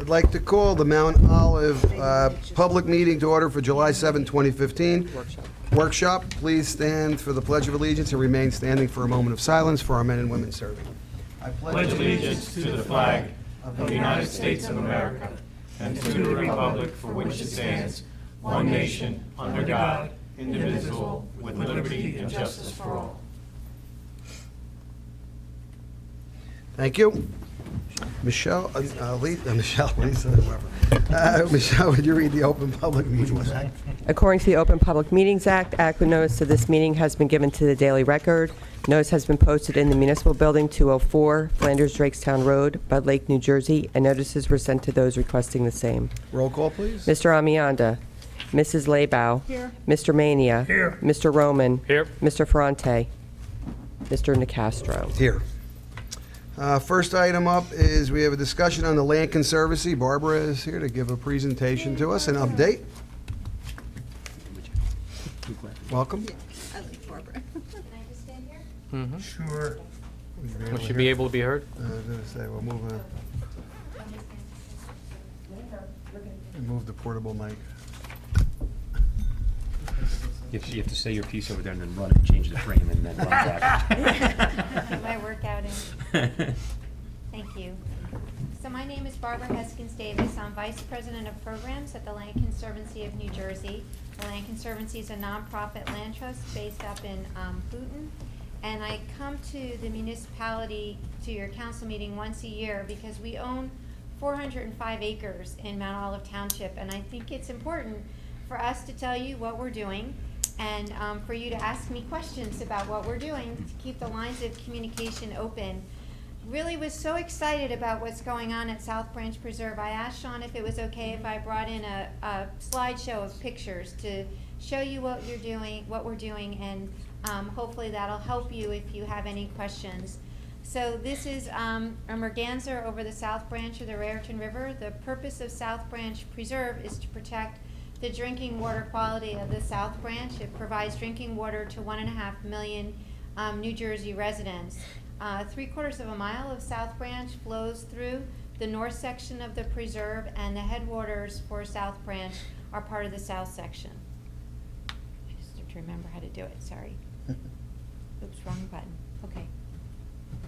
I'd like to call the Mount Olive public meeting to order for July 7, 2015. Workshop. Please stand for the Pledge of Allegiance and remain standing for a moment of silence for our men and women serving. I pledge allegiance to the flag of the United States of America and to the republic for which it stands, one nation, under God, indivisible, with liberty and justice for all. Thank you. Michelle, Michelle, would you read the Open Public Meetings Act? According to the Open Public Meetings Act, adequate notice of this meeting has been given to the Daily Record. Notice has been posted in the Municipal Building, 204 Flanders Drakestown Road, Bud Lake, New Jersey, and notices were sent to those requesting the same. Roll call, please. Mr. Amianda. Mrs. Laybow. Here. Mr. Mania. Here. Mr. Roman. Here. Mr. Ferrante. Mr. Nicastro. Here. First item up is we have a discussion on the Land Conservancy. Barbara is here to give a presentation to us, an update. Welcome. I like Barbara. Can I just stand here? Sure. We should be able to be heard. I was going to say, we'll move on. Move the portable mic. You have to say your piece over there and then run and change the frame and then run back. Get my workout in. Thank you. So my name is Barbara Heskins Davis. I'm Vice President of Programs at the Land Conservancy of New Jersey. The Land Conservancy is a nonprofit land trust based up in Hooten. And I come to the municipality, to your council meeting once a year because we own 405 acres in Mount Olive Township. And I think it's important for us to tell you what we're doing and for you to ask me questions about what we're doing to keep the lines of communication open. Really was so excited about what's going on at South Branch Preserve. I asked Sean if it was okay if I brought in a slideshow of pictures to show you what you're doing, what we're doing, and hopefully that'll help you if you have any questions. So this is a merganser over the South Branch of the Raritan River. The purpose of South Branch Preserve is to protect the drinking water quality of the South Branch. It provides drinking water to 1.5 million New Jersey residents. 3/4 of a mile of South Branch flows through the north section of the preserve, and the headwaters for South Branch are part of the south section. I just have to remember how to do it, sorry. Oops, wrong button. Okay.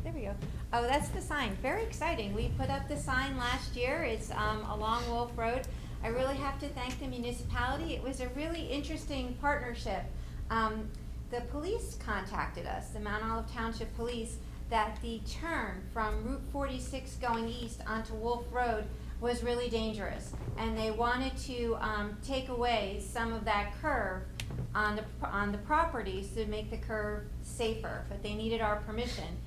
There we go. Oh, that's the sign. Very exciting. We put up the sign last year. It's along Wolf Road. I really have to thank the municipality. It was a really interesting partnership. The police contacted us, the Mount Olive Township Police, that the turn from Route 46 going east onto Wolf Road was really dangerous. And they wanted to take away some of that curve on the properties to make the curve safer, but they needed our permission.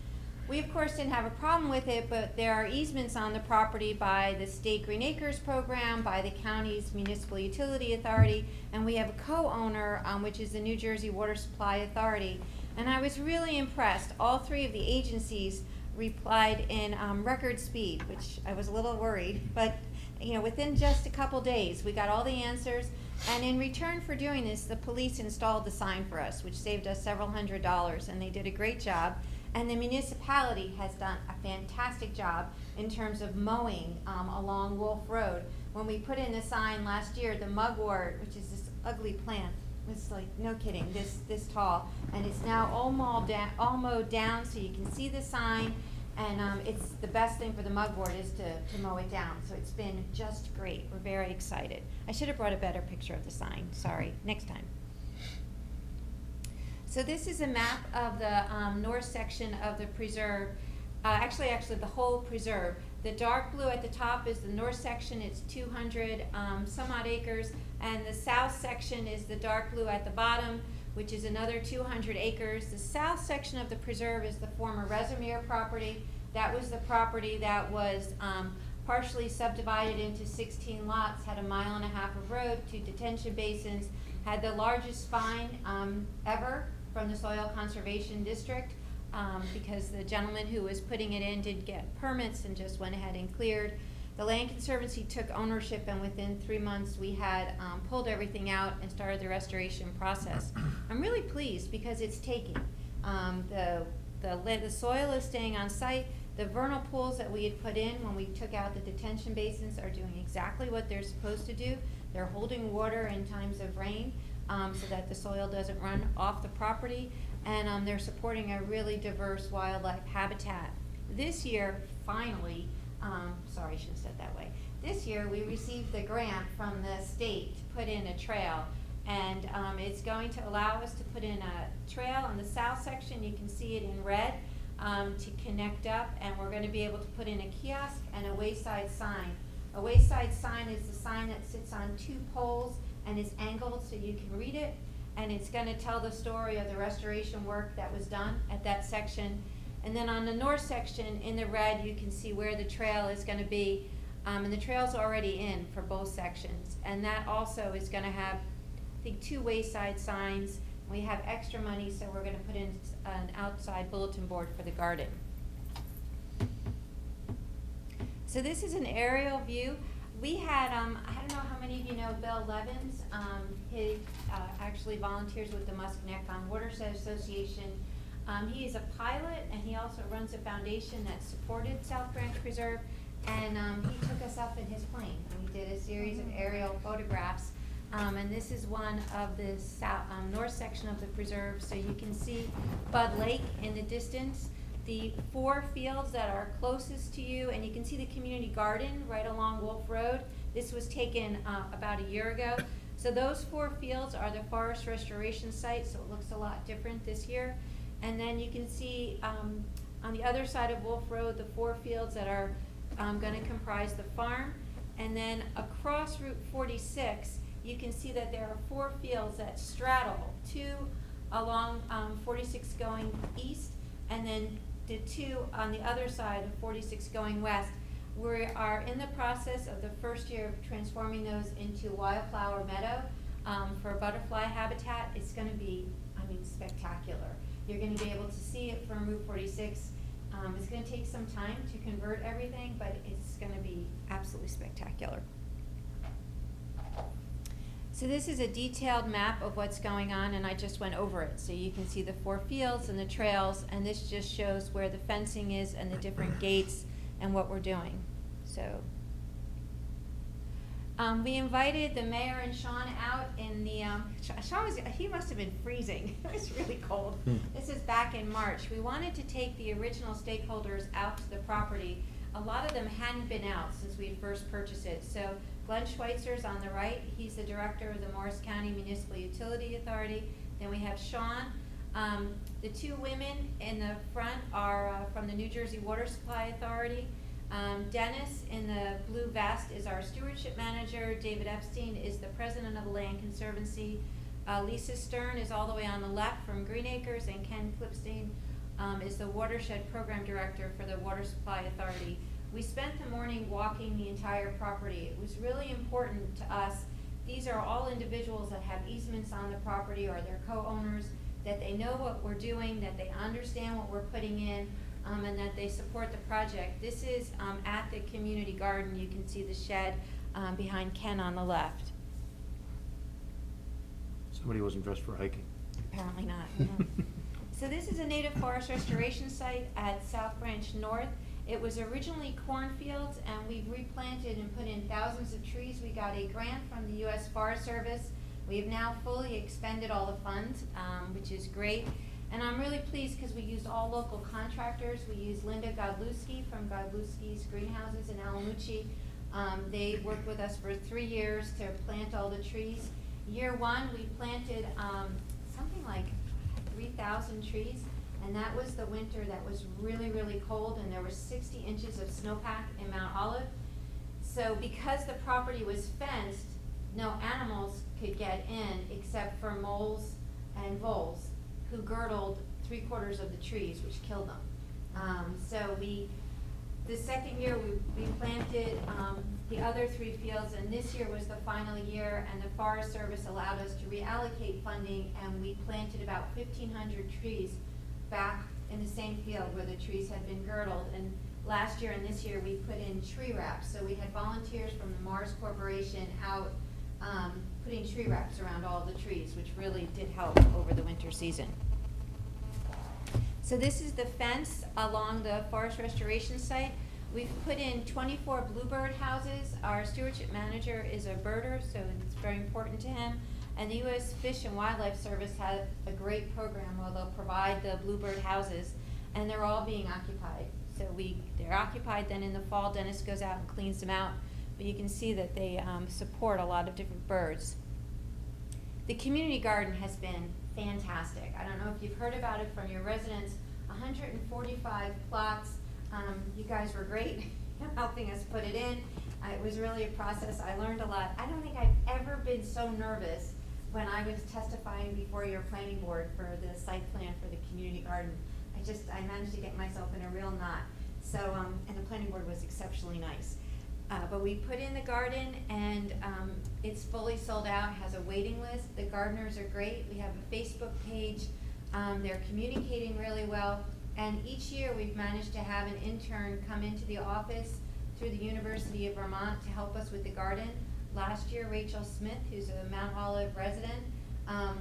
We, of course, didn't have a problem with it, but there are easements on the property by the State Green Acres Program, by the county's Municipal Utility Authority, and we have a co-owner, which is the New Jersey Water Supply Authority. And I was really impressed. All three of the agencies replied in record speed, which I was a little worried, but within just a couple days, we got all the answers. And in return for doing this, the police installed the sign for us, which saved us several $100s, and they did a great job. And the municipality has done a fantastic job in terms of mowing along Wolf Road. When we put in the sign last year, the mugwort, which is this ugly plant, was like, no kidding, this tall. And it's now all mowed down so you can see the sign. And it's the best thing for the mugwort is to mow it down. So it's been just great. We're very excited. I should have brought a better picture of the sign. Sorry, next time. So this is a map of the north section of the preserve, actually the whole preserve. The dark blue at the top is the north section, it's 200 some odd acres, and the south section is the dark blue at the bottom, which is another 200 acres. The south section of the preserve is the former Resermere property. That was the property that was partially subdivided into 16 lots, had 1.5 miles of road, 2 detention basins, had the largest fine ever from the Soil Conservation District because the gentleman who was putting it in didn't get permits and just went ahead and cleared. The Land Conservancy took ownership, and within 3 months we had pulled everything out and started the restoration process. I'm really pleased because it's taking. The soil is staying on site. The vernal pools that we had put in when we took out the detention basins are doing exactly what they're supposed to do. They're holding water in times of rain, so that the soil doesn't run off the property, and they're supporting a really diverse wildlife habitat. This year, finally, sorry, I shouldn't have said that way. This year, we received the grant from the state to put in a trail, and it's going to allow us to put in a trail on the south section. You can see it in red, to connect up, and we're going to be able to put in a kiosk and a wayside sign. A wayside sign is the sign that sits on 2 poles and is angled so you can read it, and it's going to tell the story of the restoration work that was done at that section. And then on the north section, in the red, you can see where the trail is going to be, and the trail's already in for both sections. And that also is going to have, I think, 2 wayside signs. We have extra money, so we're going to put in an outside bulletin board for the garden. So this is an aerial view. We had, I don't know how many of you know Bill Levins. He actually volunteers with the Musconetcong Watershed Association. He is a pilot, and he also runs a foundation that supported South Branch Preserve. And he took us up in his plane, and we did a series of aerial photographs. And this is one of the north section of the preserve. So you can see Bud Lake in the distance, the 4 fields that are closest to you, and you can see the community garden right along Wolf Road. This was taken about a year ago. So those 4 fields are the forest restoration site, so it looks a lot different this year. And then you can see on the other side of Wolf Road, the 4 fields that are going to comprise the farm. And then across Route 46, you can see that there are 4 fields that straddle, 2 along 46 going east, and then the 2 on the other side of 46 going west. We are in the process of the first year of transforming those into wildflower meadow for butterfly habitat. It's going to be, I mean, spectacular. You're going to be able to see it from Route 46. It's going to take some time to convert everything, but it's going to be absolutely spectacular. So this is a detailed map of what's going on, and I just went over it. So you can see the 4 fields and the trails, and this just shows where the fencing is and the different gates and what we're doing. So we invited the mayor and Sean out in the, he must have been freezing. It was really cold. This is back in March. We wanted to take the original stakeholders out to the property. A lot of them hadn't been out since we had first purchased it. So Glenn Schweitzer's on the right. He's the director of the Morris County Municipal Utility Authority. Then we have Sean. The 2 women in the front are from the New Jersey Water Supply Authority. Dennis in the blue vest is our stewardship manager. David Epstein is the president of the Land Conservancy. Lisa Stern is all the way on the left from Green Acres, and Ken Klipstein is the watershed program director for the Water Supply Authority. We spent the morning walking the entire property. It was really important to us. These are all individuals that have easements on the property, or they're co-owners, that they know what we're doing, that they understand what we're putting in, and that they support the project. This is at the community garden. You can see the shed behind Ken on the left. Somebody wasn't dressed for hiking. Apparently not. No. So this is a native forest restoration site at South Branch North. It was originally cornfields, and we replanted and put in thousands of trees. We got a grant from the U.S. Forest Service. We have now fully expended all the funds, which is great. And I'm really pleased because we used all local contractors. We used Linda Godlewski from Godlewski's Greenhouses in Alamucci. They worked with us for 3 years to plant all the trees. Year 1, we planted something like 3,000 trees. And that was the winter that was really, really cold, and there was 60 inches of snowpack in Mount Olive. So because the property was fenced, no animals could get in except for moles and voles, who girdled 3/4 of the trees, which killed them. So the second year we planted the other 3 fields, and this year was the final year, and the Forest Service allowed us to reallocate funding, and we planted about 1,500 trees back in the same field where the trees had been girdled. And last year and this year we put in tree wraps. So we had volunteers from the Mars Corporation out putting tree wraps around all the trees, which really did help over the winter season. So this is the fence along the forest restoration site. We've put in 24 bluebird houses. Our stewardship manager is a birder, so it's very important to him. And the U.S. Fish and Wildlife Service has a great program where they'll provide the bluebird houses, and they're all being occupied. So they're occupied, then in the fall, Dennis goes out and cleans them out. But you can see that they support a lot of different birds. The community garden has been fantastic. I don't know if you've heard about it from your residents. 145 plots. You guys were great helping us put it in. It was really a process. I learned a lot. I don't think I've ever been so nervous when I was testifying before your planning board for the site plan for the community garden. I managed to get myself in a real knot. So, and the planning board was exceptionally nice. But we put in the garden, and it's fully sold out, has a waiting list. The gardeners are great. We have a Facebook page. They're communicating really well. And each year we've managed to have an intern come into the office through the University of Vermont to help us with the garden. Last year, Rachel Smith, who's a Mount Olive resident,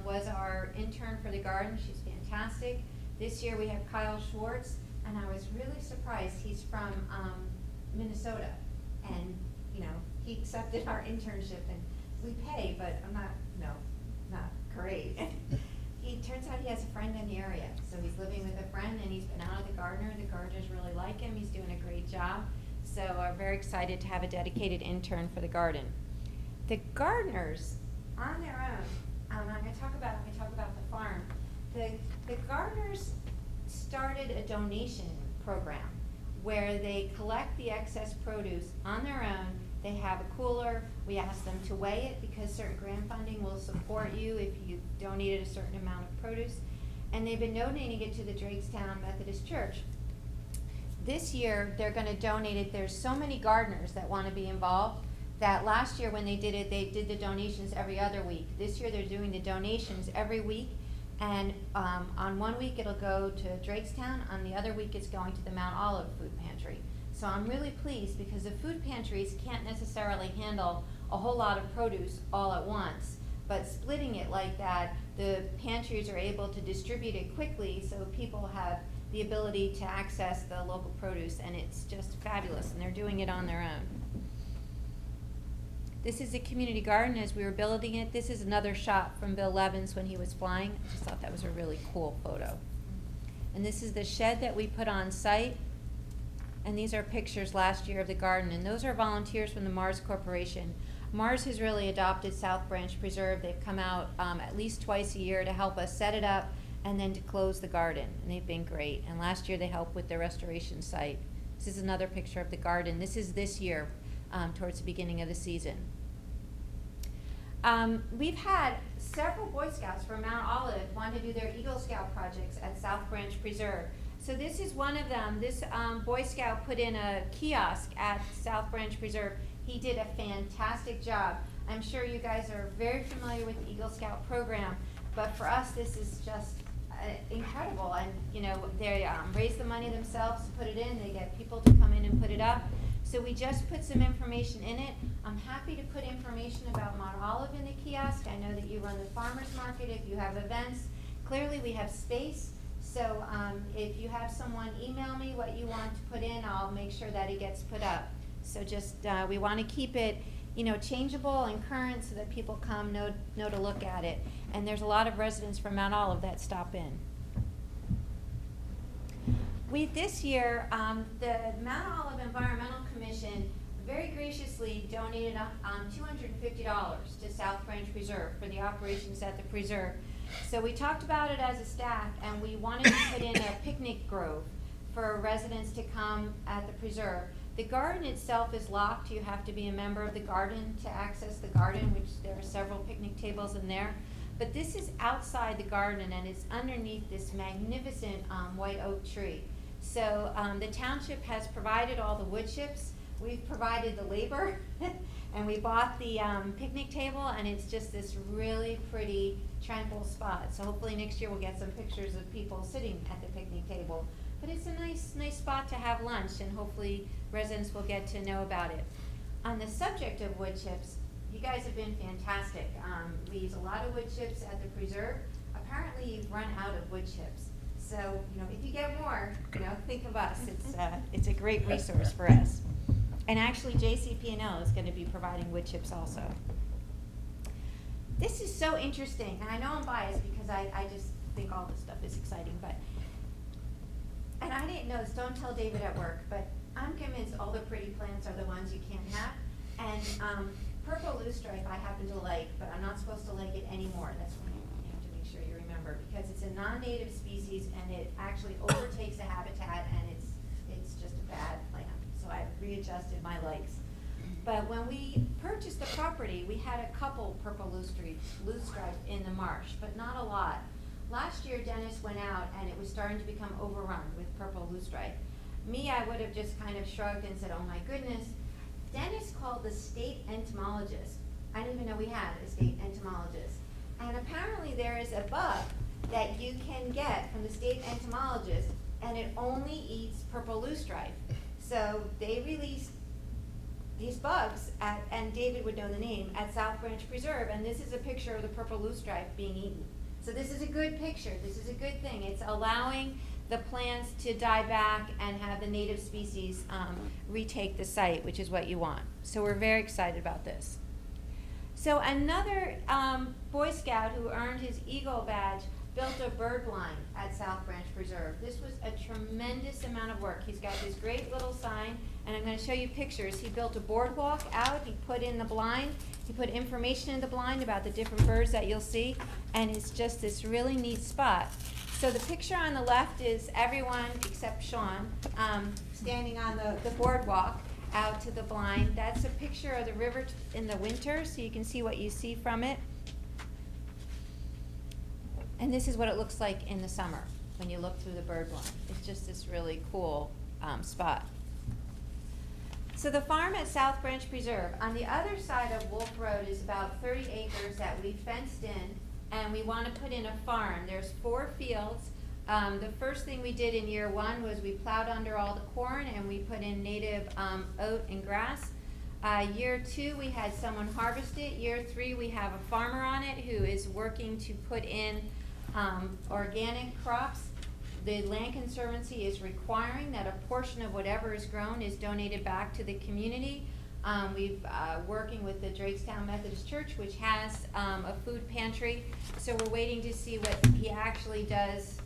was our intern for the garden. She's fantastic. This year we have Kyle Schwartz, and I was really surprised. He's from Minnesota, and he accepted our internship, and we pay, but not great. He turns out he has a friend in the area, so he's living with a friend, and he's been out of the gardener. The gardeners really like him. He's doing a great job. So we're very excited to have a dedicated intern for the garden. The gardeners, on their own, I'm going to talk about the farm. The gardeners started a donation program where they collect the excess produce on their own. They have a cooler. We ask them to weigh it because certain grant funding will support you if you donated a certain amount of produce. And they've been donating it to the Drakestown Methodist Church. This year, they're going to donate it. There's so many gardeners that want to be involved that last year when they did the donations every other week. This year, they're doing the donations every week. And on 1 week, it'll go to Drakestown. On the other week, it's going to the Mount Olive Food Pantry. So I'm really pleased because the food pantries can't necessarily handle a whole lot of produce all at once. But splitting it like that, the pantries are able to distribute it quickly so people have the ability to access the local produce, and it's just fabulous, and they're doing it on their own. This is the community garden as we were building it. This is another shot from Bill Levins when he was flying. I just thought that was a really cool photo. And this is the shed that we put on site. And these are pictures last year of the garden. And those are volunteers from the Mars Corporation. Mars has really adopted South Branch Preserve. They've come out at least twice a year to help us set it up and then to close the garden. And they've been great. And last year they helped with the restoration site. This is another picture of the garden. This is this year, towards the beginning of the season. We've had several Boy Scouts from Mount Olive want to do their Eagle Scout projects at South Branch Preserve. So this is one of them. This Boy Scout put in a kiosk at South Branch Preserve. He did a fantastic job. I'm sure you guys are very familiar with the Eagle Scout program, but for us this is just incredible. And they raise the money themselves to put it in. They get people to come in and put it up. So we just put some information in it. I'm happy to put information about Mount Olive in the kiosk. I know that you run the farmers market if you have events. Clearly we have space. So if you have someone email me what you want to put in, I'll make sure that it gets put up. So just we want to keep it changeable and current so that people come, know to look at it. And there's a lot of residents from Mount Olive that stop in. This year, the Mount Olive Environmental Commission very graciously donated $250 to South Branch Preserve for the operations at the preserve. So we talked about it as a staff, and we wanted to put in a picnic grove for residents to come at the preserve. The garden itself is locked. You have to be a member of the garden to access the garden, which there are several picnic tables in there. But this is outside the garden, and it's underneath this magnificent white oak tree. So the township has provided all the wood chips. We've provided the labor, and we bought the picnic table, and it's just this really pretty, tranquil spot. So hopefully next year we'll get some pictures of people sitting at the picnic table. But it's a nice spot to have lunch, and hopefully residents will get to know about it. On the subject of wood chips, you guys have been fantastic. We use a lot of wood chips at the preserve. Apparently you've run out of wood chips. So, if you get more, think of us. It's a great resource for us. And actually, JCP&L is going to be providing wood chips also. This is so interesting, and I know I'm biased because I just think all this stuff is exciting, and I didn't know this, don't tell David at work, but I'm convinced all the pretty plants are the ones you can't have. And purple loosestrife I happen to like, but I'm not supposed to like it anymore. That's what you have to make sure you remember, because it's a non-native species and it actually overtakes the habitat, and it's just a bad plant. So I've readjusted my likes. But when we purchased the property, we had a couple purple loosestrife in the marsh, but not a lot. Last year, Dennis went out and it was starting to become overrun with purple loosestrife. Me, I would have just kind of shrugged and said, oh my goodness. Dennis called the state entomologist. I didn't even know we had a state entomologist. And apparently there is a bug that you can get from the state entomologist, and it only eats purple loosestrife. So they released these bugs and David would know the name, at South Branch Preserve, and this is a picture of the purple loosestrife being eaten. So this is a good picture. This is a good thing. It's allowing the plants to die back and have the native species retake the site, which is what you want. So we're very excited about this. So another Boy Scout who earned his Eagle badge built a bird blind at South Branch Preserve. This was a tremendous amount of work. He's got this great little sign, and I'm going to show you pictures. He built a boardwalk out, he put in the blind, he put information in the blind about the different birds that you'll see, and it's just this really neat spot. So the picture on the left is everyone except Sean standing on the boardwalk out to the blind. That's a picture of the river in the winter, so you can see what you see from it. And this is what it looks like in the summer when you look through the bird blind. It's just this really cool spot. So the farm at South Branch Preserve, on the other side of Wolf Road, is about 30 acres that we fenced in, and we want to put in a farm. There's 4 fields. The first thing we did in year 1 was we plowed under all the corn and we put in native oat and grass. Year 2, we had someone harvest it. Year 3, we have a farmer on it who is working to put in organic crops. The Land Conservancy is requiring that a portion of whatever is grown is donated back to the community. We've working with the Drakestown Methodist Church, which has a food pantry. So we're waiting to see what he actually does,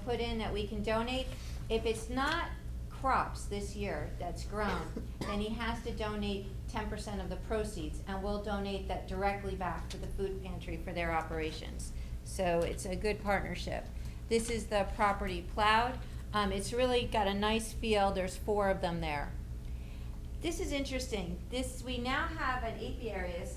put in that we can donate. If it's not crops this year that's grown, then he has to donate 10% of the proceeds, and we'll donate that directly back to the food pantry for their operations. So it's a good partnership. This is the property plowed. It's really got a nice field. There's 4 of them there. This is interesting. We now have an apiarius.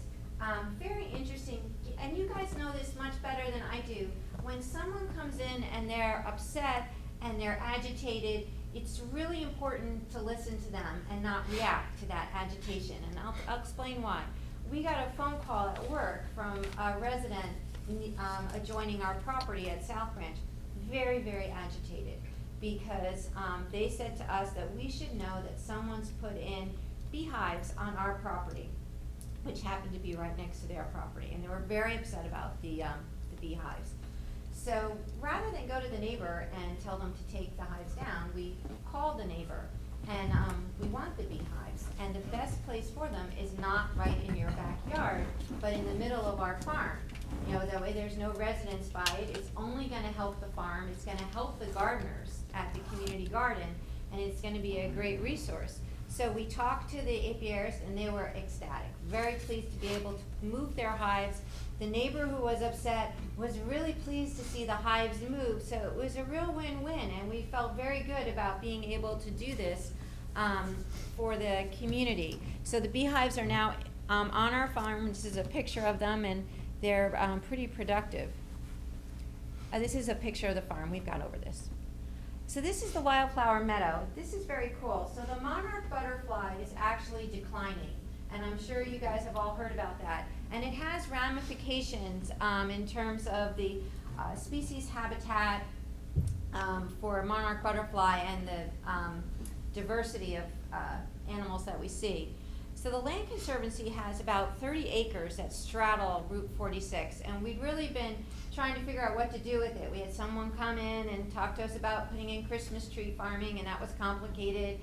Very interesting, and you guys know this much better than I do. When someone comes in and they're upset and they're agitated, it's really important to listen to them and not react to that agitation, and I'll explain why. We got a phone call at work from a resident adjoining our property at South Branch, very, very agitated, because they said to us that we should know that someone's put in beehives on our property, which happened to be right next to their property, and they were very upset about the beehives. So rather than go to the neighbor and tell them to take the hives down, we called the neighbor, and we want the beehives, and the best place for them is not right in your backyard, but in the middle of our farm. That way there's no residents by it. It's only going to help the farm. It's going to help the gardeners at the community garden, and it's going to be a great resource. So we talked to the apiarists, and they were ecstatic, very pleased to be able to move their hives. The neighbor who was upset was really pleased to see the hives move, so it was a real win-win, and we felt very good about being able to do this for the community. So the beehives are now on our farm. This is a picture of them, and they're pretty productive. This is a picture of the farm. We've gone over this. So this is the wildflower meadow. This is very cool. So the monarch butterfly is actually declining, and I'm sure you guys have all heard about that. And it has ramifications in terms of the species habitat for monarch butterfly and the diversity of animals that we see. So the Land Conservancy has about 30 acres that straddle Route 46, and we've really been trying to figure out what to do with it. We had someone come in and talk to us about putting in Christmas tree farming, and that was complicated.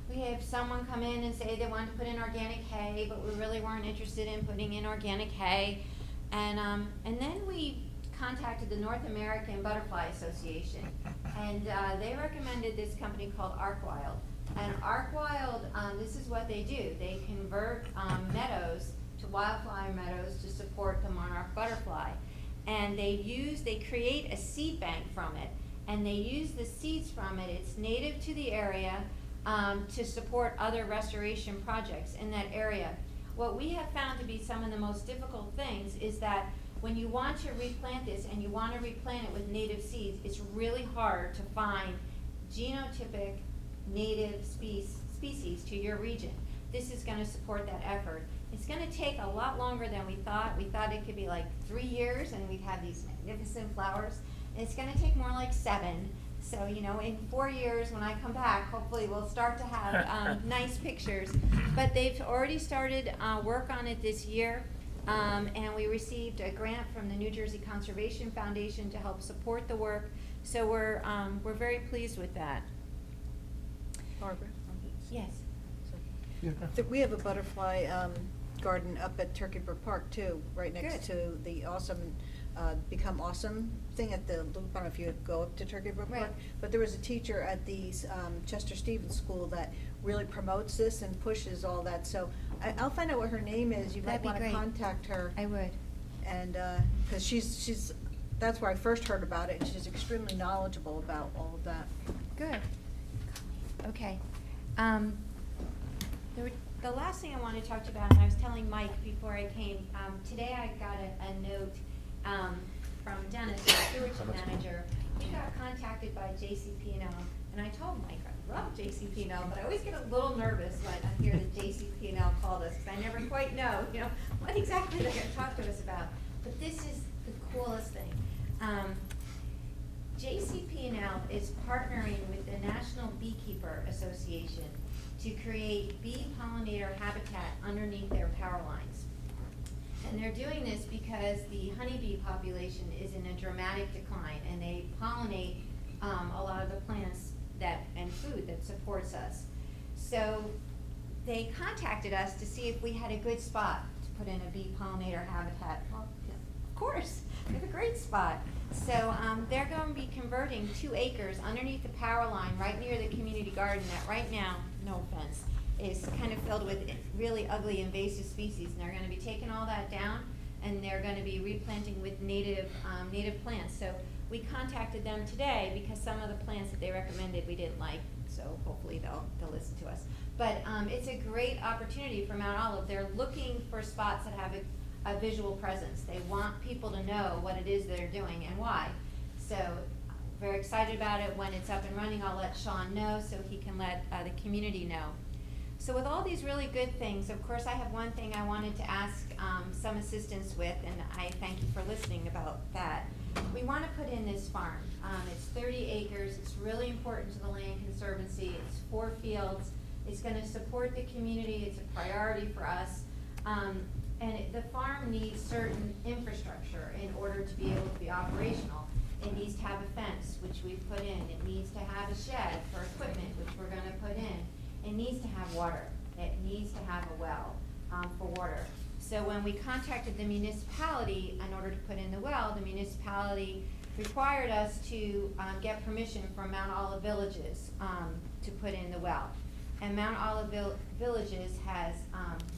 We have someone come in and say they wanted to put in organic hay, but we really weren't interested in putting in organic hay. And then we contacted the North American Butterfly Association, and they recommended this company called ArcWild. And ArcWild, this is what they do. They convert meadows to wildflower meadows to support the monarch butterfly. And they create a seed bank from it, and they use the seeds from it. It's native to the area to support other restoration projects in that area. What we have found to be some of the most difficult things is that when you want to replant this and you want to replant it with native seeds, it's really hard to find genotypic native species to your region. This is going to support that effort. It's going to take a lot longer than we thought. We thought it could be like 3 years and we'd have these magnificent flowers. It's going to take more like 7. So, you know, in 4 years when I come back, hopefully we'll start to have nice pictures. But they've already started work on it this year. And we received a grant from the New Jersey Conservation Foundation to help support the work. So we're very pleased with that. Barbara? Yes. We have a butterfly garden up at Turkey Brook Park too, right next to the awesome, Become Awesome thing at the loop. I don't know if you go up to Turkey Brook Park. Right. But there was a teacher at the Chester Stevens School that really promotes this and pushes all that. So I'll find out what her name is. You That'd might be want to great. contact her. I would. And, because she's, that's where I first heard about it, and she's extremely knowledgeable about all of that. Good. Okay. The last thing I want to talk to you about, and I was telling Mike before I came, today I got a note from Dennis, the stewardship manager. We got contacted by JCP&L, and I told Mike I love JCP&L, but I always get a little nervous when I hear that JCP&L called us, because I never quite know, what exactly they're going to talk to us about. But this is the coolest thing. JCP&L is partnering with the National Beekeeper Association to create bee pollinator habitat underneath their power lines. And they're doing this because the honeybee population is in a dramatic decline, and they pollinate a lot of the plants and food that supports us. So they contacted us to see if we had a good spot to put in a bee pollinator habitat. Well, of course, we have a great spot. So they're going to be converting 2 acres underneath the power line right near the community garden that right now, no offense, is kind of filled with really ugly invasive species. And they're going to be taking all that down, and they're going to be replanting with native plants. So we contacted them today because some of the plants that they recommended we didn't like. So hopefully they'll listen to us. But it's a great opportunity for Mount Olive. They're looking for spots that have a visual presence. They want people to know what it is they're doing and why. So very excited about it. When it's up and running, I'll let Sean know so he can let the community know. So with all these really good things, of course I have one thing I wanted to ask some assistance with, and I thank you for listening about that. We want to put in this farm. It's 30 acres. It's really important to the Land Conservancy. It's 4 fields. It's going to support the community. It's a priority for us. The farm needs certain infrastructure in order to be able to be operational. It needs to have a fence, which we've put in. It needs to have a shed for equipment, which we're going to put in. It needs to have water. It needs to have a well for water. So when we contacted the municipality in order to put in the well, the municipality required us to get permission from Mount Olive Villages to put in the well. And Mount Olive Villages has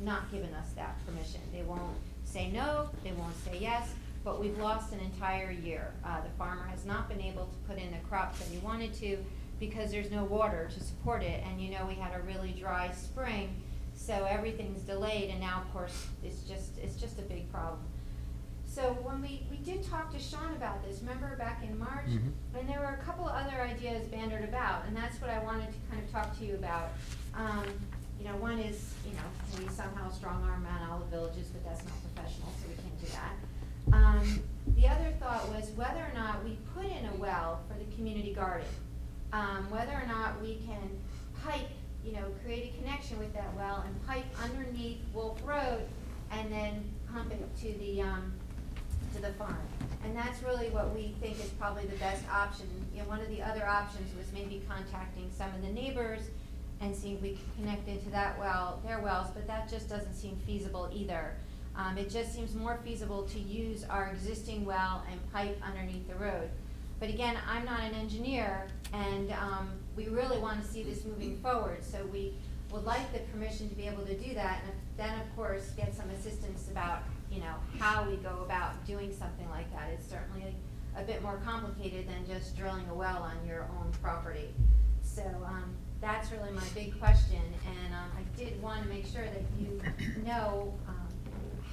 not given us that permission. They won't say no, they won't say yes, but we've lost an entire year. The farmer has not been able to put in the crops that he wanted to because there's no water to support it. And we had a really dry spring, so everything's delayed, and now of course it's just a big problem. So when we did talk to Sean about this, remember back in March? Mm-hmm. And there were a couple of other ideas bandied about, and that's what I wanted to kind of talk to you about. One is, can we somehow strong-arm Mount Olive Villages, but that's not professional, so we can't do that. The other thought was whether or not we put in a well for the community garden, whether or not we can pipe, create a connection with that well and pipe underneath Wolf Road and then pump it to the farm. And that's really what we think is probably the best option. You know, one of the other options was maybe contacting some of the neighbors and seeing if we could connect into that well, their wells, but that just doesn't seem feasible either. It just seems more feasible to use our existing well and pipe underneath the road. But again, I'm not an engineer, and we really want to see this moving forward, so we would like the permission to be able to do that, and then, of course, get some assistance about, you know, how we go about doing something like that. It's certainly a bit more complicated than just drilling a well on your own property. So that's really my big question, and I did want to make sure that you know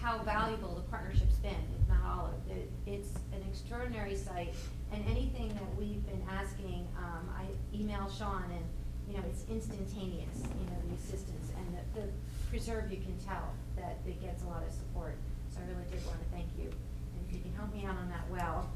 how valuable the partnership's been, if not all of it. It's an extraordinary site, and anything that we've been asking, I email Sean, and you know, it's instantaneous, you know, the assistance, and the preserve, you can tell that it gets a lot of support. So I really did want to thank you, and if you can help me out on that well,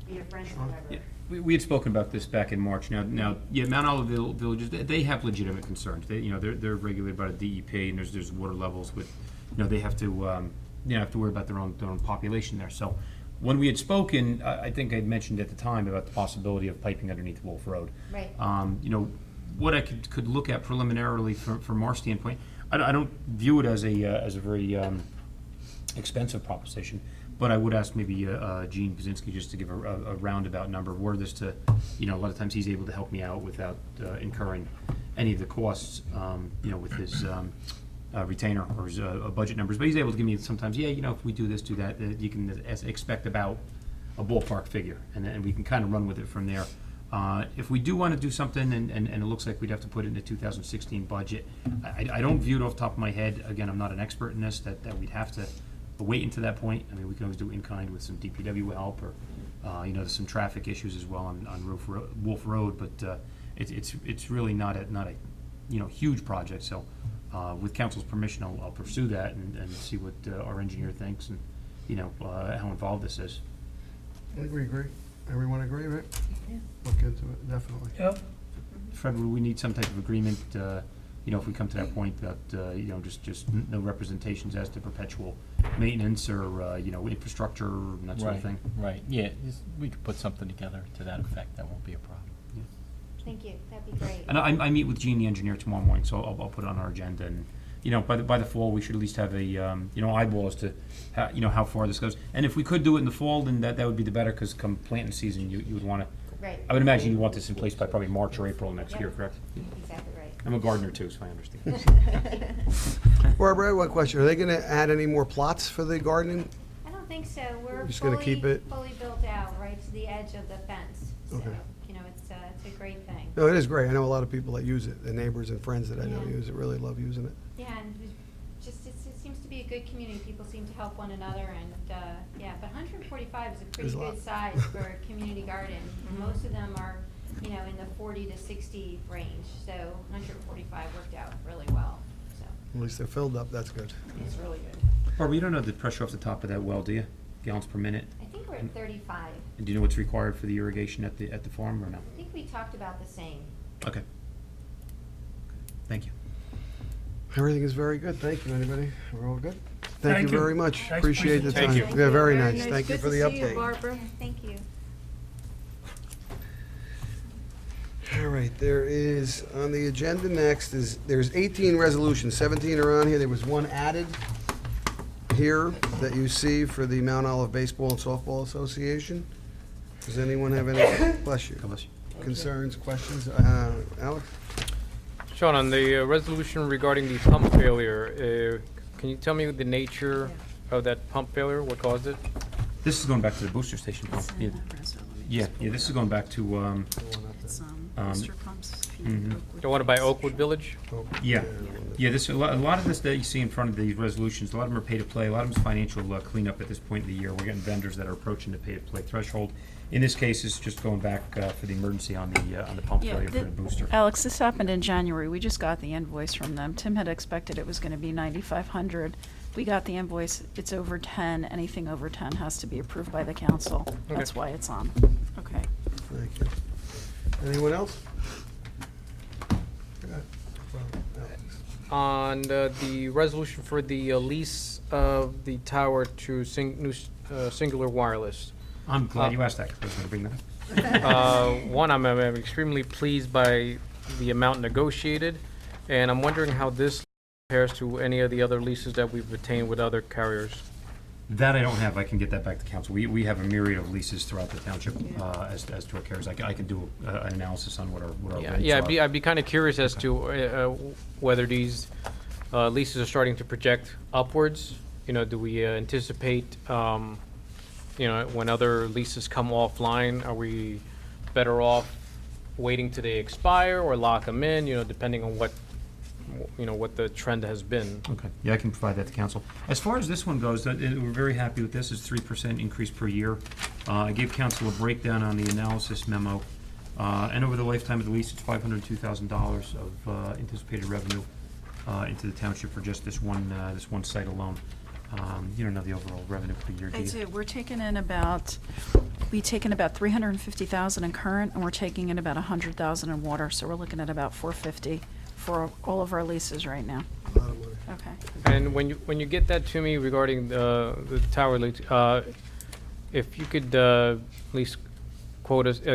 be a friend or whatever. Yeah, we had spoken about this back in March. Now, yeah, Mount Olive Villages, they have legitimate concerns. They're regulated by the DEP, and there's water levels with, they have to, have to worry about their own population there. So when we had spoken, I think I'd mentioned at the time about the possibility of piping underneath Wolf Road. Right. What I could look at preliminarily from our standpoint, I don't view it as a very expensive proposition, but I would ask maybe Gene Pazinski just to give a roundabout number. Word this to, a lot of times he's able to help me out without incurring any of the costs, with his retainer or his budget numbers. But he's able to give me sometimes, if we do this, do that, you can expect about a ballpark figure, and we can kind of run with it from there. If we do want to do something, and it looks like we'd have to put it in the 2016 budget, I don't view it off the top of my head. Again, I'm not an expert in this, that we'd have to wait until that point. I mean, we can always do it in kind with some DPW help, or there's some traffic issues as well on Wolf Road, but it's really not a huge project. So with council's permission, I'll pursue that and see what our engineer thinks, and how involved this is. I think we agree. Everyone agree, right? Yeah. Look into it, definitely. Yep. Fred, would we need some type of agreement, if we come to that point, that, just no representations as to perpetual maintenance or, infrastructure and that sort of thing? Right, yeah, we could put something together to that effect. That won't be a problem. Thank you, that'd be great. And I meet with Gene, the engineer, tomorrow morning, so I'll put it on our agenda, and, by the fall, we should at least have a, eyeball as to how far this goes. And if we could do it in the fall, then that would be the better, because come planting season, you would want to, Right. I would imagine you want this in place by probably March or April next Yep. year, correct? Exactly right. I'm a gardener too, so I understand. Barbara, I have one question. Are they going to add any more plots for the gardening? I don't think so. We're Just gonna keep it- fully built out right to the edge of the fence. So, Okay. it's a great thing. No, it is great. I know a lot of people that use it, the neighbors and friends that I know Yeah. use it, really love using it. Yeah, and it seems to be a good community. People seem to help one another, and, but 145 is a pretty Is a lot. good size for a community garden. Most of them are, in the 40 to 60 range, so 145 worked out really well, so At least they're filled up, that's good. it's really good. Barbara, you don't know the pressure off the top of that well, do you? Gallons per minute? I think we're at 35. And do you know what's required for the irrigation at the farm, or no? I think we talked about the same. Okay. Thank you. Everything is very good. Thank you, anybody. We're all good? Thank Thank you you. very much. Nice Appreciate the time. presentation. Yeah, very nice. Thank you for the Good to see you, update. Barbara. Yeah, thank you. All right, there is, on the agenda next there's 18 resolutions, 17 are on here. There was one added here that you see for the Mount Olive Baseball and Softball Association. Does anyone have any, bless you, God bless you. concerns, questions? Alex? Sean, on the resolution regarding the pump failure, can you tell me the nature of that pump failure? What caused it? This is going back to the booster station pump. Yeah, this is going back to, It's Um, booster pumps. feed mhm. Oakwood The one by Village. Oakwood Village? yeah. A lot of this that you see in front of these resolutions, a lot of them are pay to play, a lot of them is financial cleanup at this point in the year. We're getting vendors that are approaching the pay to play threshold. In this case, it's just going back for the emergency on the pump Yeah, failure for the booster. Alex, this happened in January. We just got the invoice from them. Tim had expected it was going to be 9,500. We got the invoice. It's over 10. Anything over 10 has to be approved by the council. That's why it's on. Okay. Thank you. Anyone else? Go ahead. Alex. On the resolution for the lease of the tower to Singular Wireless. I'm glad you asked that, 'cause I was gonna bring that up. One, I'm extremely pleased by the amount negotiated, and I'm wondering how this compares to any of the other leases that we've obtained with other carriers. That I don't have, I can get that back to council. We have a myriad of leases throughout the township, as to our carriers. I can do an analysis on what our rates Yeah, are. I'd be kind of curious as to whether these leases are starting to project upwards. You know, do we anticipate, when other leases come offline, are we better off waiting till they expire or lock them in, depending on what the trend has been? Okay, yeah, I can provide that to council. As far as this one goes, we're very happy with this. It's 3% increase per year. I gave council a breakdown on the analysis memo. And over the lifetime of the lease, it's $502,000 of anticipated revenue into the township for just this one site alone. You don't know the overall revenue per year, do I you? do. We've taken about 350,000 in current, and we're taking in about 100,000 in water, so we're looking at about 450 for all of our leases right now. A lot of money. Okay. And when you get that to me regarding the tower lease, if you could at least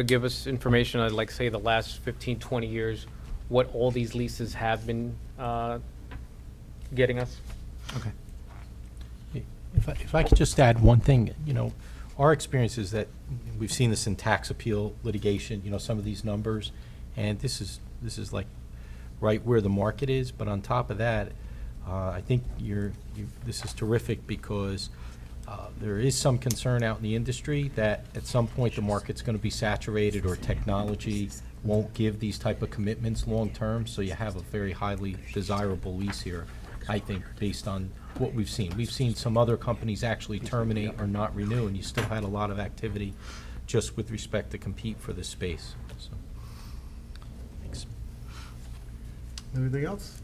give us information on, like, say, the last 15, 20 years, what all these leases have been getting us? Okay. If I could just add one thing, our experience is that we've seen this in tax appeal litigation, some of these numbers, and this is like right where the market is. But on top of that, I think this is terrific because there is some concern out in the industry that at some point the market's going to be saturated or technology won't give these type of commitments long term. So you have a very highly desirable lease here, I think, based on what we've seen. We've seen some other companies actually terminate or not renew, and you still had a lot of activity just with respect to compete for this space. So, thanks. Anything else?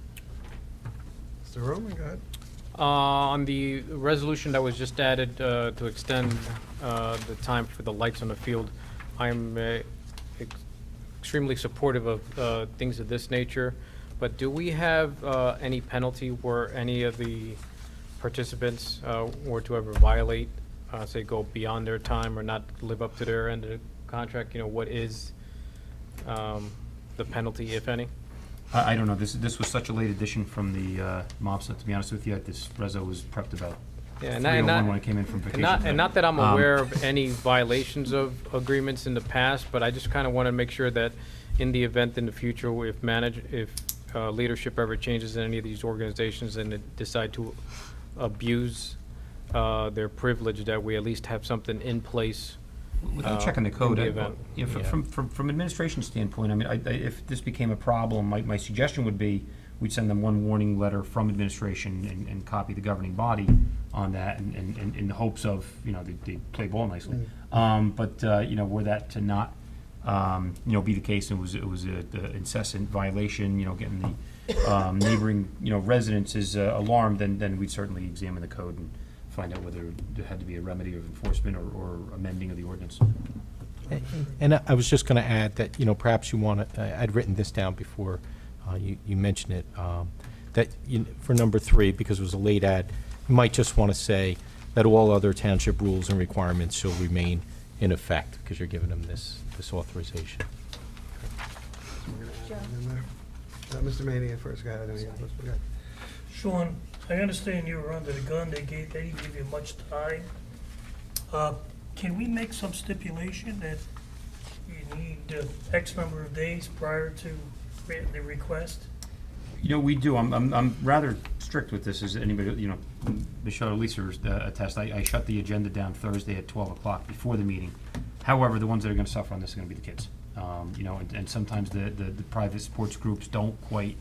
Mr. Roman, go ahead. On the resolution that was just added to extend the time for the lights on the field, I'm extremely supportive of things of this nature. But do we have any penalty where any of the participants were to ever violate, say, go beyond their time or not live up to their end of the contract? What is the penalty, if any? I don't know. This was such a late addition from the MOPSA, to be honest with you. This reso was prepped about 3:01 when I came in from vacation. And not that I'm aware of any violations of agreements in the past, but I just kind of want to make sure that in the event in the future, if leadership ever changes in any of these organizations and they decide to abuse their privilege, that we at least have something in place. Without checking the code, in the event. from administration standpoint, I mean, if this became a problem, my suggestion would be we'd send them one warning letter from administration and copy the governing body on that, and in the hopes of, they play ball nicely. But were that to not, be the case, and it was an incessant violation, getting the neighboring, residents alarmed, then we'd certainly examine the code and find out whether there had to be a remedy of enforcement or amending of the ordinance. And I was just going to add that, perhaps you want to, I'd written this down before you mentioned it, that for number 3, because it was a late ad, you might just want to say that all other township rules and requirements shall remain in effect, because you're giving them this authorization. Mr. Manning first, go ahead. Sean, I understand you were under the gun. They didn't give you much time. Can we make some stipulation that you need X number of days prior to the request? We do. I'm rather strict with this, as anybody, Michelle or Lisa attest. I shut the agenda down Thursday at 12 o'clock before the meeting. However, the ones that are going to suffer on this are going to be the kids. And sometimes the private sports groups don't quite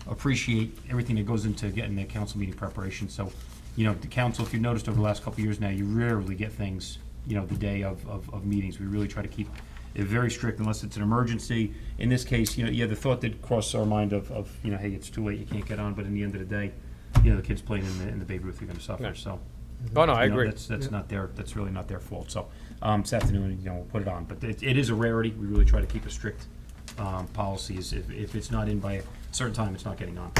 appreciate everything that goes into getting the council meeting preparation. So, the council, if you've noticed over the last couple of years now, you rarely get things, the day of meetings. We really try to keep it very strict unless it's an emergency. In this case, the thought that crossed our mind of hey, it's too late, you can't get on. But in the end of the day, the kids playing in the Babe Ruth are going to suffer. No. So, Oh, no, I agree. That's not that's really not their fault. So, this afternoon, we'll put it on. But it is a rarity. We really try to keep a strict policy. If it's not in by a certain time, it's not getting on.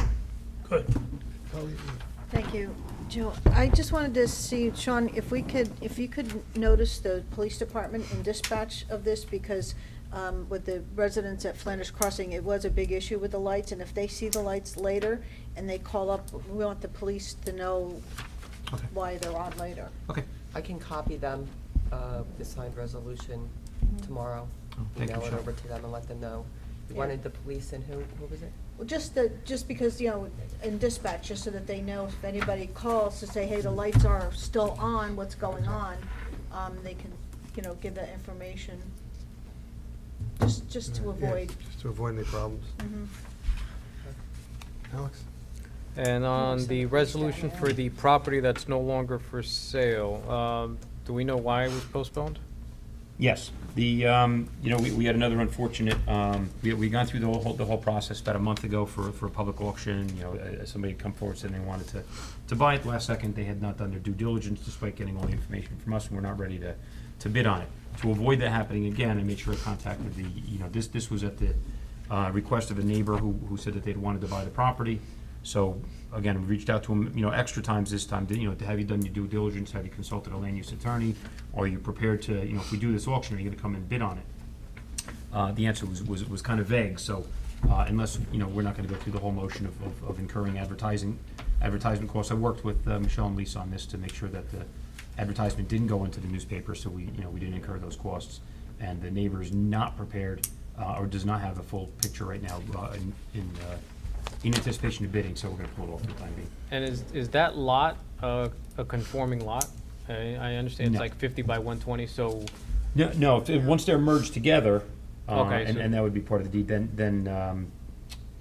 Good. Thank you. Joe, I just wanted to see, Sean, if you could notice the police department in dispatch of this, because with the residents at Flanders Crossing, it was a big issue with the lights, and if they see the lights later and they call up, we want the police to know Okay. why they're on later. Okay. I can copy them, the signed resolution tomorrow. Oh, thank you, Email it Sean. over to them and let them know. You Yeah. wanted the police and who was it? Well, just because, in dispatch, just so that they know if anybody calls to say, hey, the lights are still on, what's going on, they can, give that information. Just to Yeah, avoid. Just to avoid any problems. Mhm. Alex? And on send the the police down resolution there. for the property that's no longer for sale, do we know why it was postponed? Yes, we had another unfortunate, we gone through the whole process about a month ago for a public auction, somebody had come forward saying they wanted to buy it last second, they had not done their due diligence despite getting all the information from us, and we're not ready to bid on it. To avoid that happening again, I made sure I contacted this was at the request of a neighbor who said that they'd wanted to buy the property. So, again, we reached out to him, extra times this time, have you done your due diligence, have you consulted a land use attorney? Or are you prepared to, if we do this auction, are you gonna come and bid on it? The answer was kind of vague, so, unless, we're not gonna go through the whole motion of incurring advertisement costs. I worked with Michelle and Lisa on this to make sure that the advertisement didn't go into the newspaper, so we didn't incur those costs. And the neighbor is not prepared, or does not have a full picture right now, in anticipation of bidding, so we're gonna pull it off for the time being. And is that lot a conforming lot? I understand it's No. like 50 by 120, so, No, once they're merged together, Okay, so- and that would be part of the deed, then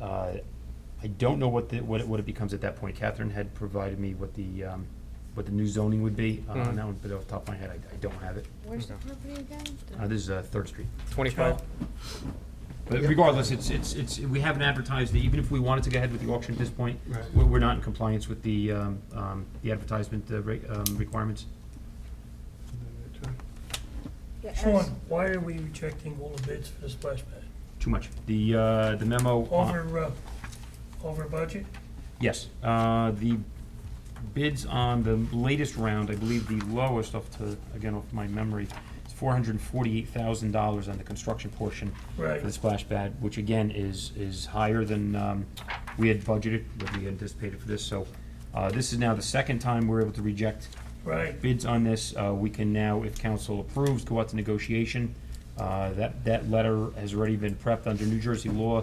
I don't know what it becomes at that point. Catherine had provided me what the new zoning would be on Mhm. that one, but off the top of my head, I don't have it. Where's the property again? This is Third Street. 25? But regardless, we haven't advertised, even if we wanted to go ahead with the auction at this point, Right. we're not in compliance with the advertisement requirements. Yeah, as- Sean, why are we rejecting all the bids for the splash pad? Too much. The memo. Over budget? Yes, the bids on the latest round, I believe the lowest off my memory, is $448,000 on the construction portion Right. for the splash pad, which again is higher than we had budgeted, what we anticipated for this. So this is now the second time we're able to reject Right. bids on this. We can now, if council approves, go out to negotiation. That letter has already been prepped under New Jersey law.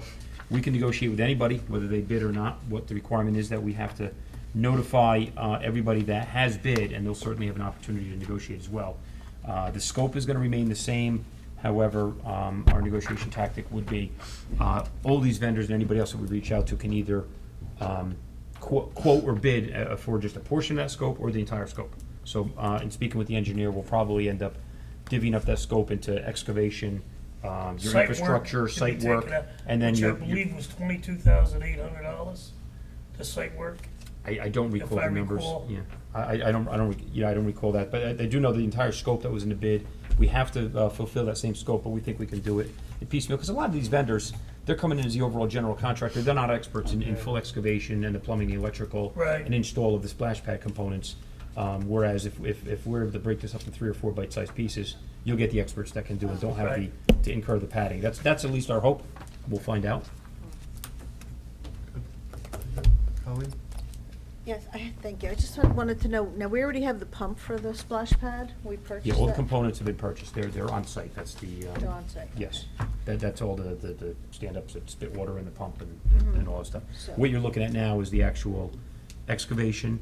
We can negotiate with anybody, whether they bid or not. What the requirement is that we have to notify everybody that has bid, and they'll certainly have an opportunity to negotiate as well. The scope is gonna remain the same. However, our negotiation tactic would be, all these vendors and anybody else that we reach out to can either quote or bid for just a portion of that scope or the entire scope. So, in speaking with the engineer, we'll probably end up divvying up that scope into excavation, your Site work infrastructure, should be site work, taken out, and then which I your, believe was $22,800, the site work. I don't recall I the numbers. recall. Yeah, I don't recall that, but I do know the entire scope that was in the bid. We have to fulfill that same scope, but we think we can do it in piecemeal, because a lot of these vendors, they're coming in as the overall general contractor. They're not experts in full excavation and the plumbing, the electrical, Right. and install of the splash pad components. Whereas if we're able to break this up in 3 or 4 bite-sized pieces, you'll get the experts that can do it, don't have to incur the padding. That's at least our hope. We'll find out. Colleen? Yes, thank you. I just wanted to know, now, we already have the pump for the splash pad? We purchased Yeah, all the that? components have been purchased. They're on site. That's the. They're on site. Yes, that's all the stand-ups that spit water in the pump Mhm. and all that stuff. So- What you're looking at now is the actual excavation,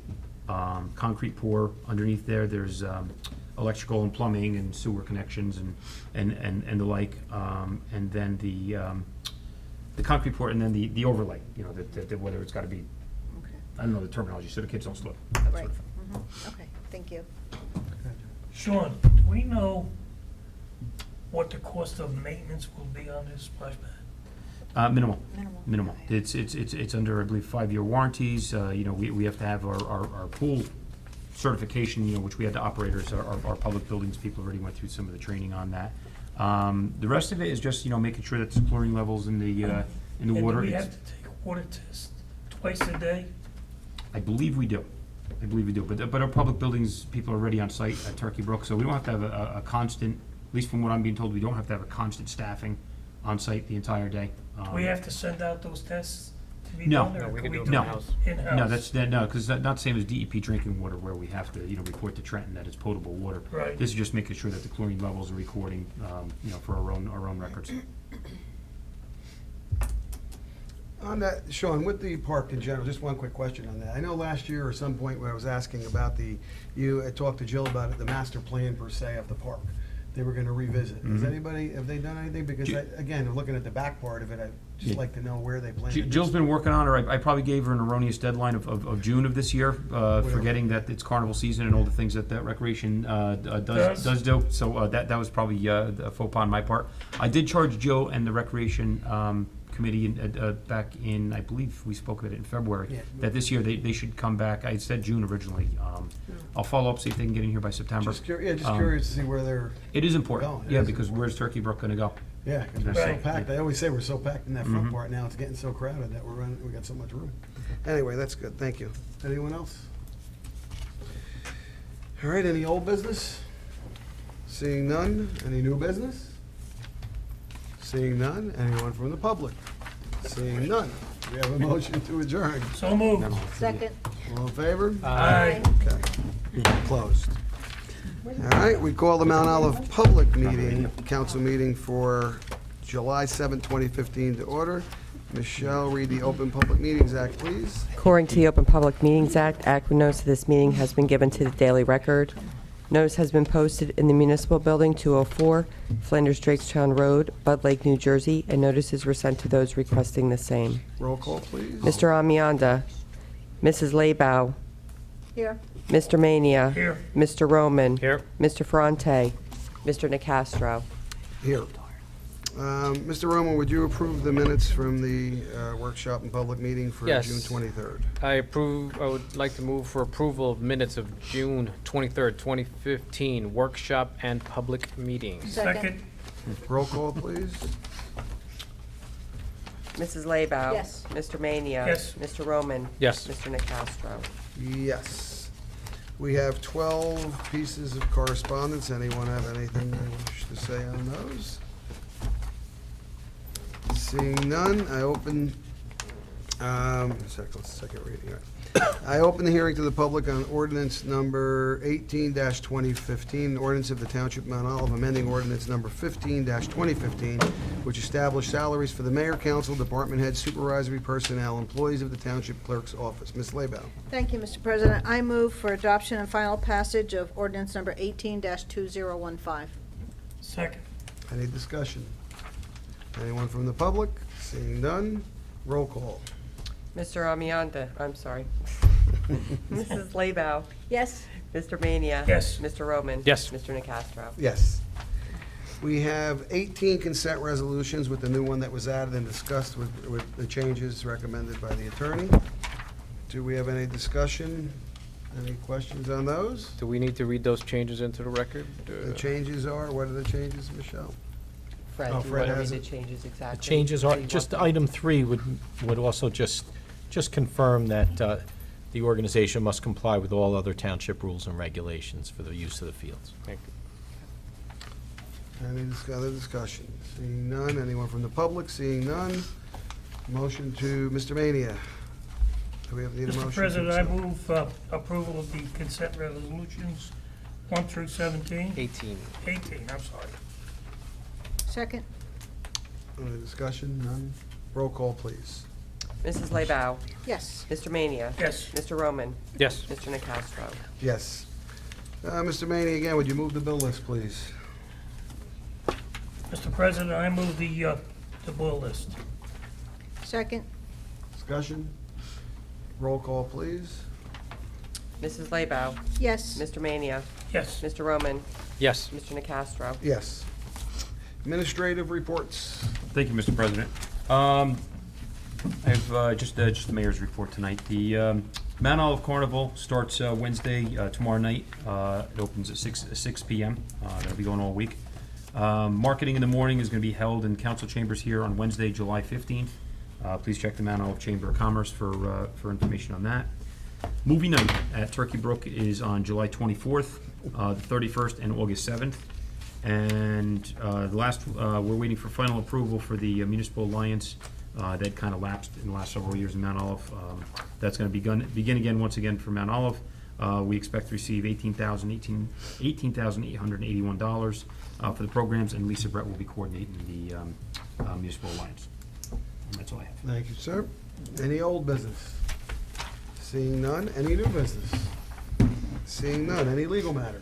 concrete pour underneath there. There's electrical and plumbing and sewer connections and the like, and then the concrete pour, and then the overlay, whether it's gotta be, Okay, I don't know the terminology, so the kids don't slip. that sort right. of thing. Mhm. Okay, thank you. Sean, do we know what the cost of maintenance will be on this splash pad? Minimal. Minimal. It's under, I believe, 5-year warranties. We have to have our pool certification, which we had to operators, our public buildings people already went through some of the training on that. The rest of it is just, making sure that the chlorine levels in the And do water. we have to take a water test twice a day? I believe we do. I believe we do. But our public buildings, people are already on site at Turkey Brook, so we don't have to have a constant, at least from what I'm being told, we don't have to have a constant staffing on site the entire day. Do we have to send out those tests to be No. done? No, or we can can do it No. in-house. In-house? No, because that's not the same as DEP drinking water where we have to, report to Trenton that it's potable water. Right. This is just making sure that the chlorine levels are recording, for our own records. On that, Sean, with the park in general, just one quick question on that. I know last year or some point where I was asking about you had talked to Jill about it, the master plan per se of the park. They were gonna revisit. Has have they done anything? Because again, looking at the back part of it, I'd just Yeah. like to know where they plan to do. Jill's been working on it. I probably gave her an erroneous deadline of June of this year, forgetting that it's carnival season and all the things that recreation does do. So that was probably a faux pas on my part. I did charge Joe and the recreation committee back in, I believe we spoke about it in February, Yeah. that this year they should come back. I said June originally. I'll follow up, see if they can get in here by September. Just curious to see where they're, It is important, Going. It yeah, is because where's Turkey Brook gonna go? yeah, 'cause we're so Right. packed. I always say we're so packed in that front Mhm. part now, it's getting so crowded that we got so much room. Anyway, that's good, thank you. Anyone else? All right, any old business? Seeing none, any new business? Seeing none, anyone from the public? Seeing none, we have a motion to adjourn. So moved. Second. All in favor? Aye. Okay, closed. All right, we call the Mount Olive Public Meeting, council meeting for July 7, 2015 to order. Michelle, read the Open Public Meetings Act, please. According to the Open Public Meetings Act, adequate notice of this meeting has been given to the Daily Record. Notice has been posted in the Municipal Building, 204 Flanders Drakestown Road, Bud Lake, New Jersey, and notices were sent to those requesting the same. Roll call, please. Mr. Amianda, Mrs. Laybow, Here. Mr. Mania, Here. Mr. Roman, Here. Mr. Ferrante, Mr. Nacastro. Here. Mr. Roman, would you approve the minutes from the workshop and public meeting for Yes. June 23rd? I would like to move for approval of minutes of June 23rd, 2015, workshop and public meetings. Second. Roll call, please. Mrs. Laybow. Yes. Mr. Mania. Yes. Mr. Roman. Yes. Mr. Nacastro. Yes. We have 12 pieces of correspondence. Anyone have anything they wish to say on those? Seeing none, I open, second reading. All right. I open the hearing to the public on ordinance number 18-2015, ordinance of the Township of Mount Olive, amending ordinance number 15-2015, which established salaries for the mayor, council, department heads, supervisory personnel, employees of the Township Clerk's office. Ms. Laybow. Thank you, Mr. President. I move for adoption and final passage of ordinance number 18-2015. Second. Any discussion? Anyone from the public? Seeing none, roll call. Mr. Amianda, I'm sorry. Mrs. Laybow. Yes. Mr. Mania. Yes. Mr. Roman. Yes. Mr. Nacastro. Yes. We have 18 consent resolutions with the new one that was added and discussed with the changes recommended by the attorney. Do we have any discussion? Any questions on those? Do we need to read those changes into the record? The changes are, what are the changes, Michelle? Fred, Oh, do you Fred want to read has the it. changes exactly? The changes How are, you just want them? item 3 would also just confirm that the organization must comply with all other township rules and regulations for the use of the fields. Thank you. Any other discussion? Seeing none, anyone from the public? Seeing none, motion to, Mr. Mania. Do we need a motion? Mr. to President, I accept? move approval of the consent resolutions 1 through 17. 18. 18, I'm sorry. Second. Any discussion? None? Roll call, please. Mrs. Laybow. Yes. Mr. Mania. Yes. Mr. Roman. Yes. Mr. Nacastro. Yes. Mr. Maney, again, would you move the bill list, please? Mr. President, I move the bill list. Second. Discussion? Roll call, please. Mrs. Laybow. Yes. Mr. Mania. Yes. Mr. Roman. Yes. Mr. Nacastro. Yes. Administrative reports. Thank you, Mr. President. I have just the mayor's report tonight. The Mount Olive Carnival starts Wednesday, tomorrow night. It opens at 6 p.m. That'll be going all week. Marketing in the morning is going to be held in council chambers here on Wednesday, July 15th. Please check the Mount Olive Chamber of Commerce for information on that. Movie night at Turkey Brook is on July 24th, the 31st, and August 7th. And the last, we're waiting for final approval for the Municipal Alliance that kind of lapsed in the last several years in Mount Olive. That's going to begin again, once again, for Mount Olive. We expect to receive $18,881 for the programs, and Lisa Brett will be coordinating the Municipal Alliance. And that's all I have. Thank you, sir. Any old business? Seeing none. Any new business? Seeing none. Any legal matters?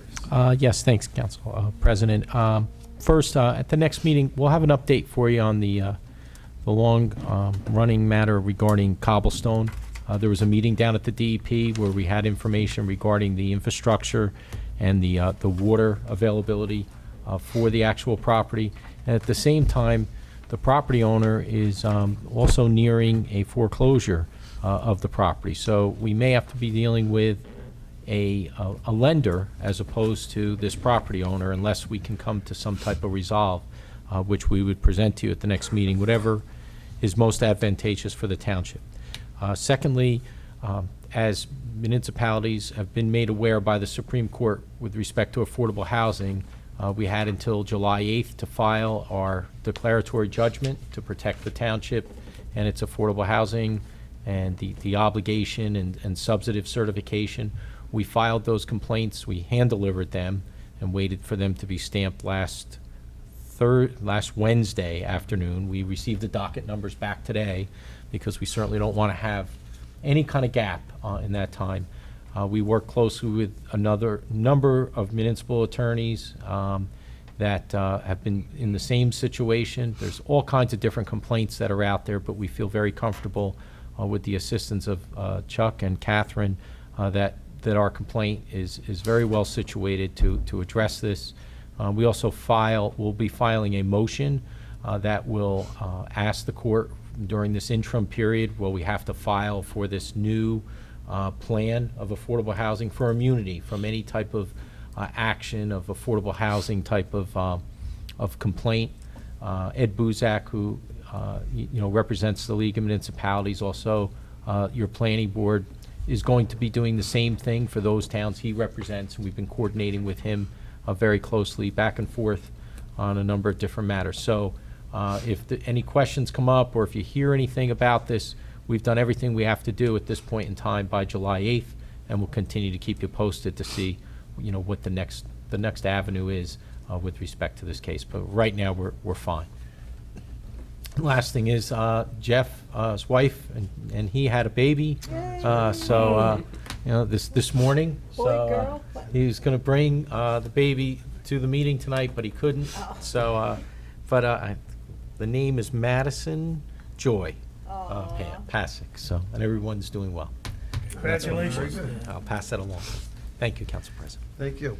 Yes, thanks, Council President. First, at the next meeting, we'll have an update for you on the long-running matter regarding cobblestone. There was a meeting down at the DEP where we had information regarding the infrastructure and the water availability for the actual property. And at the same time, the property owner is also nearing a foreclosure of the property. So we may have to be dealing with a lender as opposed to this property owner unless we can come to some type of resolve, which we would present to you at the next meeting, whatever is most advantageous for the township. Secondly, as municipalities have been made aware by the Supreme Court with respect to affordable housing, we had until July 8th to file our declaratory judgment to protect the township and its affordable housing and the obligation and substantive certification. We filed those complaints, we hand-delivered them, and waited for them to be stamped last Wednesday afternoon. We received the docket numbers back today because we certainly don't want to have any kind of gap in that time. We work closely with another number of municipal attorneys that have been in the same situation. There's all kinds of different complaints that are out there, but we feel very comfortable with the assistance of Chuck and Catherine that our complaint is very well situated to address this. We also will be filing a motion that will ask the court during this interim period where we have to file for this new plan of affordable housing for immunity from any type of action of affordable housing type of complaint. Ed Buzak, who represents the League of Municipalities, also your planning board, is going to be doing the same thing for those towns he represents, and we've been coordinating with him very closely back and forth on a number of different matters. So if any questions come up or if you hear anything about this, we've done everything we have to do at this point in time by July 8th, and we'll continue to keep you posted to see what the next avenue is with respect to this case. But right now, we're fine. Last thing is Jeff's wife, and he had a baby. This morning. Boy, girl? He was going to bring the baby to the meeting tonight, but he couldn't. So, the name is Madison Joy Pasick. So, and everyone's doing well. Congratulations. I'll pass that along. Thank you, Council President. Thank you.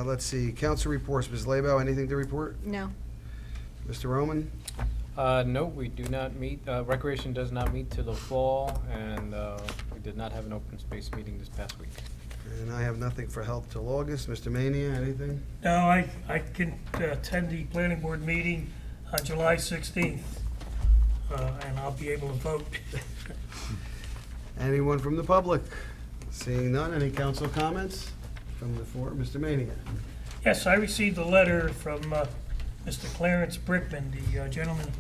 Let's see, council reports. Ms. Labo, anything to report? No. Mr. Roman? No, we do not meet, Recreation does not meet till the fall, and we did not have an open space meeting this past week. And I have nothing for health till August. Mr. Mania, anything? No, I can attend the planning board meeting on July 16th, and I'll be able to vote. Anyone from the public? Seeing none, any council comments from the floor? Mr. Mania? Yes, I received a letter from Mr. Clarence Brickman, the gentleman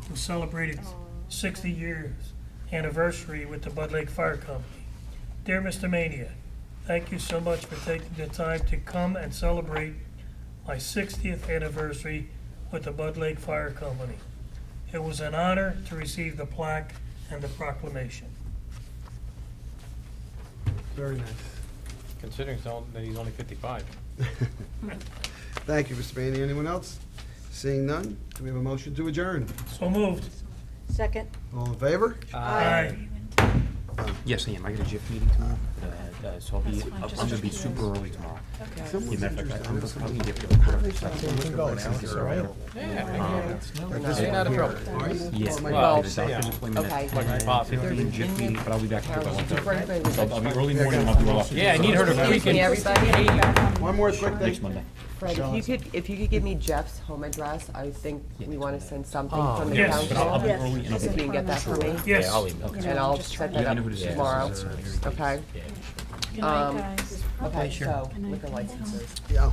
who celebrated 60 years anniversary with the Bud Lake Fire Company. Dear Mr. Mania, thank you so much for taking the time to come and celebrate my 60th anniversary with the Bud Lake Fire Company. It was an honor to receive the plaque and the proclamation. Very nice. Considering that he's only 55. Thank you, Mr. Mania. Anyone else? Seeing none, do we have a motion to adjourn? So moved. Second? All in favor? Aye. Yes, I am. I got a JIF meeting tomorrow, so That's fine, I'm just going to be check super yours. early tomorrow. Okay. Yeah, matter of fact, I'm probably going to get Stay out of trouble. Yes. Well, Okay. 15 JIF meeting, but I'll be back here by 1:30. So I'll be early They're morning, gonna- I'll do all. Yeah, I need her to Excuse me, everybody. One more quick thing. Next Monday. Fred, if you could give me Jeff's home address, I think we want to send something from the Yes. council. But I'll be Yes. early and I'll If you be. can get that for me, Yes. I'll email. and I'll set that You know up. who this is? tomorrow, okay? Good night, guys. Okay, so, liquor licenses. Yeah.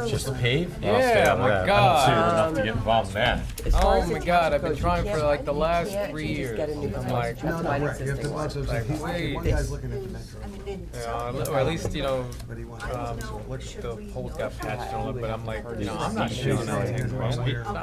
Just to pave? Yeah, my God. to get involved in that. As far Oh as my the God, I've goes, been you trying can't- for like the you last can't 3 just years. get a new I'm license. like, That's No, not no, right, you have existing to, one. that's what I'm saying. One guy's looking at the metro, or at least, you know, but he wants. the poles got patched on it, but I'm like, you know, I'm not showing anything.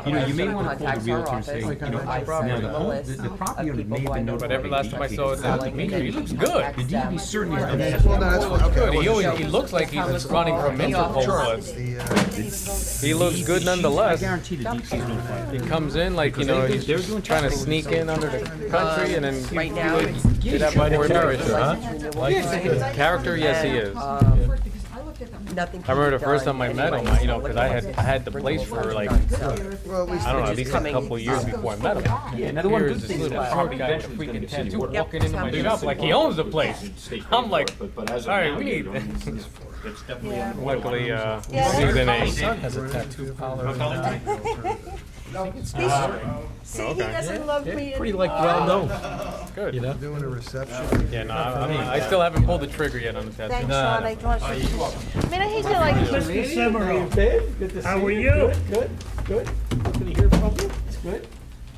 You know, you may want to call the Contacts our realtor and say, office. you know, I now send the them a list the property of owner people may who I have been know notified. But every last time I saw it, selling, he and looks then good. contact The them. DEP certainly is And gonna then- have- Well, no, that's fine, okay. I Good, he wasn't always, he looks like he's running from Interpol. He looks good I nonetheless. guarantee the DEP is notified. He comes in like, you know, he's They're doing trying to traffic sneak in under the country and then Right now, it's get that by the character, huh? license renewal. Character, yes, he is. Nothing I remember the can be first done time I met him, anyway, you know, so because liquor I had the license place for like, Well, at least. I don't know, at It's least a coming couple years before I met him. Yeah, now the one Here's good this thing is little that short property guy with a eventually is freaking gonna be tattoo city. walking into my shop like he owns the place. I'm like, all right, we need. It's definitely Yeah. Luckily, Yeah. season My eight. son has a tattoo collar. See, he doesn't love me. Pretty like well-known, Good. you know? Doing a reception. Yeah, no, I still haven't pulled the trigger yet on the tattoo. Thanks, Sean, I want to. I mean, I hate to like. Mr. Semero, Good to see how are you? Good, good. Good to hear from you. It's good.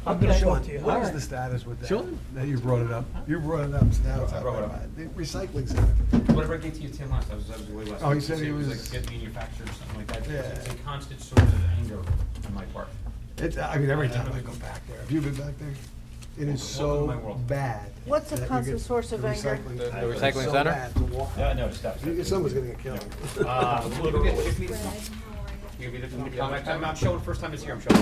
I'm gonna show it to you. What is the status with that? Sure. Now you brought it up. You brought it up, so now it's out of my mind. The recycling center. Whatever I gave to you, Tim, last, I was way last. Oh, he said he was- like get manufactured or something like that. Yeah. It's a constant source of anger on my part. It's, I mean, every time I go back there, have you been back there? It is Welcome to my so world. bad. What's the that you constant get source of the anger? recycling The center. recycling It's so center? bad to walk. Yeah, I noticed that. Someone's gonna get killed. Literally. I'm showing first time this year, I'm showing.